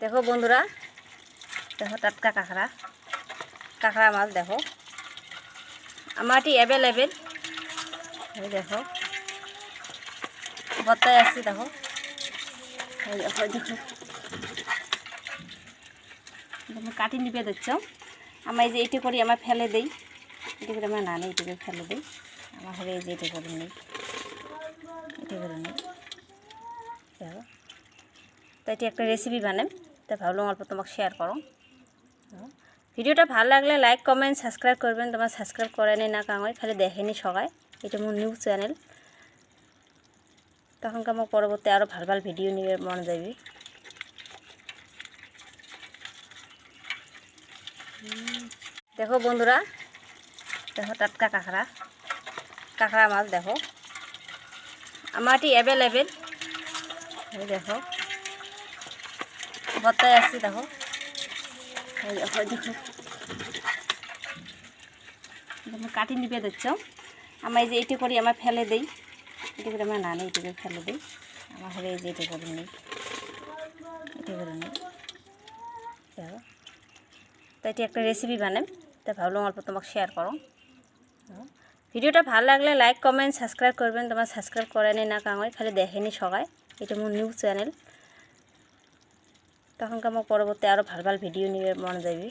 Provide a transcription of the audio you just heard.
দেখো বন্ধুরা, দেখো টাটকা কাঁকড়া মাছ দেখো আমার এটি অ্যাভেলেবেল। এই দেখো বর্তায় আসছি, দেখো এই দেখো দেখো কাটি নিবে দিচ্ছ। আমার এই যে এটি করি আমার ফেলে দেই, এটি করে আমার না নেই, এটি করে ফেলে দিই। আমার হলে এই যে এটি করে নিই, এটি করে নিই। দেখো তো এটি একটা রেসিপি বানাই, তাই ভাবলাম অল্প তোমাকে শেয়ার করো। ভিডিওটা ভালো লাগলে লাইক কমেন্ট সাবস্ক্রাইব করবেন। তোমার সাবস্ক্রাইব করেনি না কামাই, খালি দেখেনি সবাই। এটা মোর নিউজ চ্যানেল, তখনকার আমার পরবর্তী আরও ভালো ভালো ভিডিও নিয়ে মনে যাবে। দেখো বন্ধুরা, দেখো টাটকা কাঁকড়া মাছ দেখো আমার এটি অ্যাভেলেবেল। এই দেখো বর্তায় আসছি, দেখো এই দেখো দেখো কাটি নিবে দিচ্ছ। আমার এই যে এটি করি আমার ফেলে দেই, এটি করে আমার না নেই, এটি করে ফেলে দিই। আমার হলে এই যে এটি করে নিই, এটি করে নিই। দেখো তো এটি একটা রেসিপি বানাই, তাই ভাবলাম অল্প তোমাকে শেয়ার করো। ভিডিওটা ভালো লাগলে লাইক কমেন্ট সাবস্ক্রাইব করবেন। তোমার সাবস্ক্রাইব করেনি না কামাই, খালি দেখেনি সবাই। এটা মোর নিউজ চ্যানেল, তখনকার আমার পরবর্তী আরও ভালো ভালো ভিডিও নিয়ে মনে যাবে।